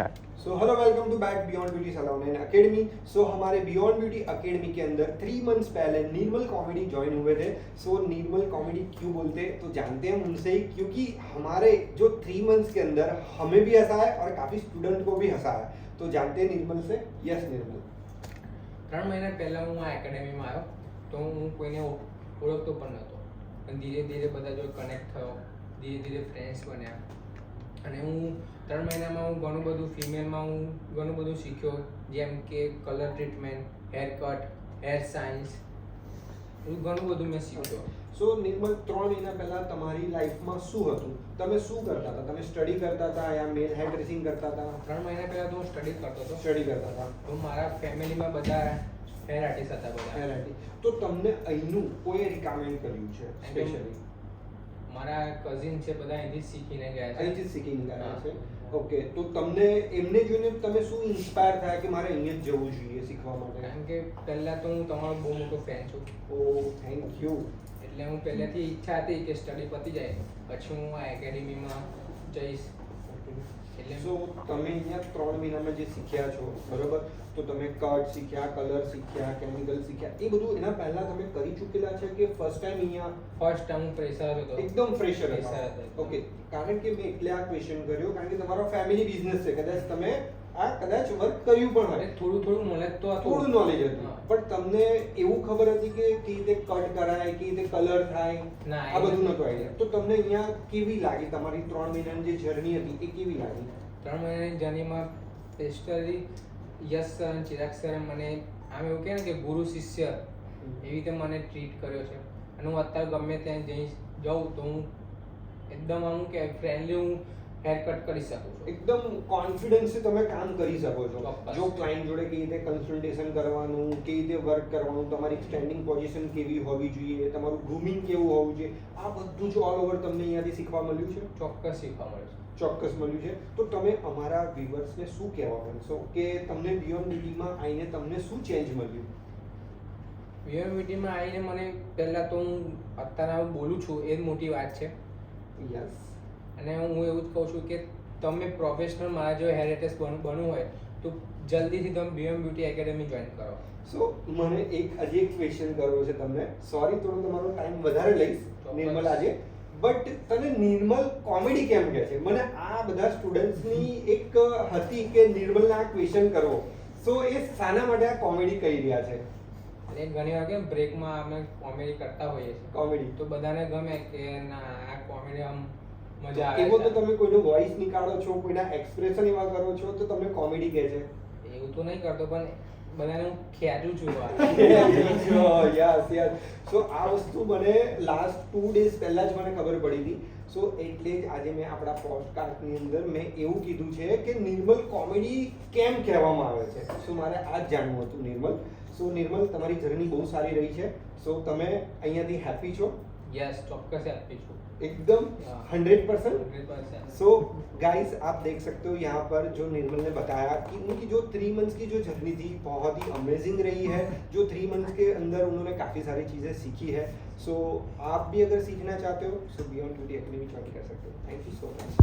Start. So hello welcome to back beyond beauty salon and academy. So हमारे beyond beauty academy के अंदर 3 months पहले निर्मल comedy join हुए थे। सो निर्मल कॉमेडी क्यों बोलते हैं तो जानते हैं उनसे ही, क्योंकि हमारे जो 3 मंथ्स के अंदर हमें भी हंसा है और काफ़ी स्टूडेंट को भी हंसा है। तो जानते हैं निर्मल से। यस निर्मल। 3 મહિના પહેલાં હું આ એકેડેમીમાં આવ્યો તો હું કોઈને ઓળખતો પણ નહોતો, પણ ધીરે ધીરે બધા જો કનેક્ટ થયો, ધીરે ધીરે ફ્રેન્ડ્સ બન્યા અને હું 3 મહિનામાં હું ઘણું બધું ફિમેલમાં હું ઘણું બધું શીખ્યો, જેમ કે colour treatment, hair cut, hair science, એવું ઘણું બધું મેં શીખ્યો। સો નિર્મલ 3 મહિના પહેલા તમારી લાઈફમાં શું હતું? તમે શું કરતા હતા? તમે સ્ટડી કરતા હતા યા મેલ હેર ડ્રેસિંગ કરતા હતા? 3 મહિના પહેલાં તો હું સ્ટડી કરતો હતો, સ્ટડી કરતા હતા। તો મારા ફેમિલીમાં બધા હેર આર્ટિસ્ટ હતા બધા। હેર આર્ટિસ્ટ તો તમને અહીંનું કોઈ રિકમેન્ડ કર્યું છે સ્પેશિયલી? મારા કઝિન છે બધા અહીંથી જ શીખીને ગયા છે। અહીંથી જ શીખીને ગયા છે। ઓકે, તો તમને એમને જોઈને તમે શું ઇન્સ્પાયર થયા કે મારે અહીંયા જ જવું જોઈએ શીખવા માટે? કારણ કે પહેલાં તો હું તમારો બહુ મોટો ફેન છું, ઓ થેન્ક યુ। એટલે હું પહેલેથી ઈચ્છા હતી કે સ્ટડી પતી જાય પછી હું આ એકેડેમીમાં જઈશ। એટલે સો તમે અહીંયા 3 મહિનામાં જે શીખ્યા છો બરોબર, તો તમે કટ શીખ્યા, કલર શીખ્યા, કેમિકલ શીખ્યા, એ બધું એના પહેલા તમે કરી ચૂકેલા છે કે ફર્સ્ટ ટાઈમ અહીંયા? ફર્સ્ટ ટાઈમ હું ફ્રેશર હતો, એકદમ ફ્રેશર Fresher હતા। હતા. ઓકે, કારણ કે મેં એટલે આ ક્વેશ્ચન કર્યો કારણ કે તમારો ફેમિલી બિઝનેસ છે, કદાચ તમે આ કદાચ વર્ક કર્યું પણ અને હોય, થોડું નોલેજ તો હતું, થોડું નોલેજ હતું, હા. પણ તમને એવું ખબર હતી કે કઈ રીતે કટ કરાય, કઈ રીતે કલર થાય, ના, આ એ બધું નથી. નહોતું આઈડિયા। તો તમને અહીંયા કેવી લાગી તમારી 3 મહિનાની જે જર્ની હતી એ કેવી લાગી? 3 મહિનાની જર્નીમાં પેસ્ટરી યશ સર અને ચિરાગ સરે મને આમ એવું કહે ને કે ગુરુ શિષ્ય એવી રીતે મને ટ્રીટ કર્યો છે। અને હું અત્યારે ગમે ત્યાં જાઉં તો હું એકદમ આમ કે ફ્રેન્ડલી હું હેર કટ કરી શકું છું। એકદમ કોન્ફિડન્સથી તમે કામ કરી શકો છો। ચોક્કસ. જો ક્લાયન્ટ જોડે કેવી રીતે કન્સલ્ટેશન કરવાનું, કેવી રીતે વર્ક કરવાનું, તમારી સ્ટેન્ડિંગ પોઝિશન કેવી હોવી જોઈએ, તમારું ગ્રૂમિંગ કેવું હોવું જોઈએ, આ બધું જ ઓલ ઓવર તમને અહીંયાથી શીખવા મળ્યું છે? ચોક્કસ શીખવા મળે છે। ચોક્કસ મળ્યું છે। તો તમે અમારા વ્યુઅર્સને શું કહેવા માંગશો કે તમને બિયોન્ડ બ્યુટીમાં આવીને તમને શું ચેન્જ મળ્યું? બીએમવીટીમાં આવીને મને પહેલાં તો હું અત્યારે બોલું છું એ જ મોટી વાત છે। યસ। અને હું એવું જ કહું છું કે તમે પ્રોફેશનલ મારા જો હેર આર્ટિસ્ટ બનવું હોય તો જલ્દીથી તમે બીએમ બ્યુટી એકેડેમી જોઈન કરો। સો મને હજી એક ક્વેશ્ચન કરવો છે તમને, સોરી થોડો તમારો ટાઈમ વધારે લઈશ ચોક્કસ. નિર્મલ આજે, બટ તને નિર્મલ કોમેડી કેમ કહે છે? મને આ બધા સ્ટુડન્ટ્સની એક હતી કે નિર્મલને આ ક્વેશ્ચન કરવો, સો એ શાના માટે આ કોમેડી કહી રહ્યા છે? એટલે ઘણી વાર કેમ બ્રેકમાં અમે કોમેડી કરતા હોઈએ છીએ કોમેડી તો બધાને ગમે કે ના આ કોમેડી આમ મજા આવે એવો તો છે। તમે કોઈનો વોઇસ નીકાળો છો, કોઈના એક્સપ્રેશન એવા કરો છો તો તમને કોમેડી કહે છે? એવું તો નહીં કરતો પણ બધાને હું ખેંચું છું વાર। Yes yes. સો આ વસ્તુ મને લાસ્ટ 2 ડેઝ પહેલા જ મને ખબર પડી હતી। સો એટલે જ આજે મેં આપણા પોડકાસ્ટની અંદર મેં એવું કીધું છે કે નિર્મલ કોમેડી કેમ કહેવામાં આવે છે। સો મારે આ જ જાણવું હતું નિર્મલ। સો નિર્મલ તમારી જર્ની બહુ સારી રહી છે। સો તમે અહીંયાથી હેપી છો? યસ ચોક્કસ આપી છું एकदम 100%। 100%। सो गाइस आप देख सकते हो यहाँ पर जो निर्मल ने बताया कि उनकी जो 3 मंथ्स की जो जर्नी थी बहुत ही अमेजिंग रही है। जो 3 मंथ्स के अंदर उन्होंने काफ़ी सारी चीज़ें सीखी है। सो आप भी अगर सीखना चाहते हो सो बियॉन्ड ब्यूटी एकेडमी ज्वाइन कर सकते हो। Thank you so much.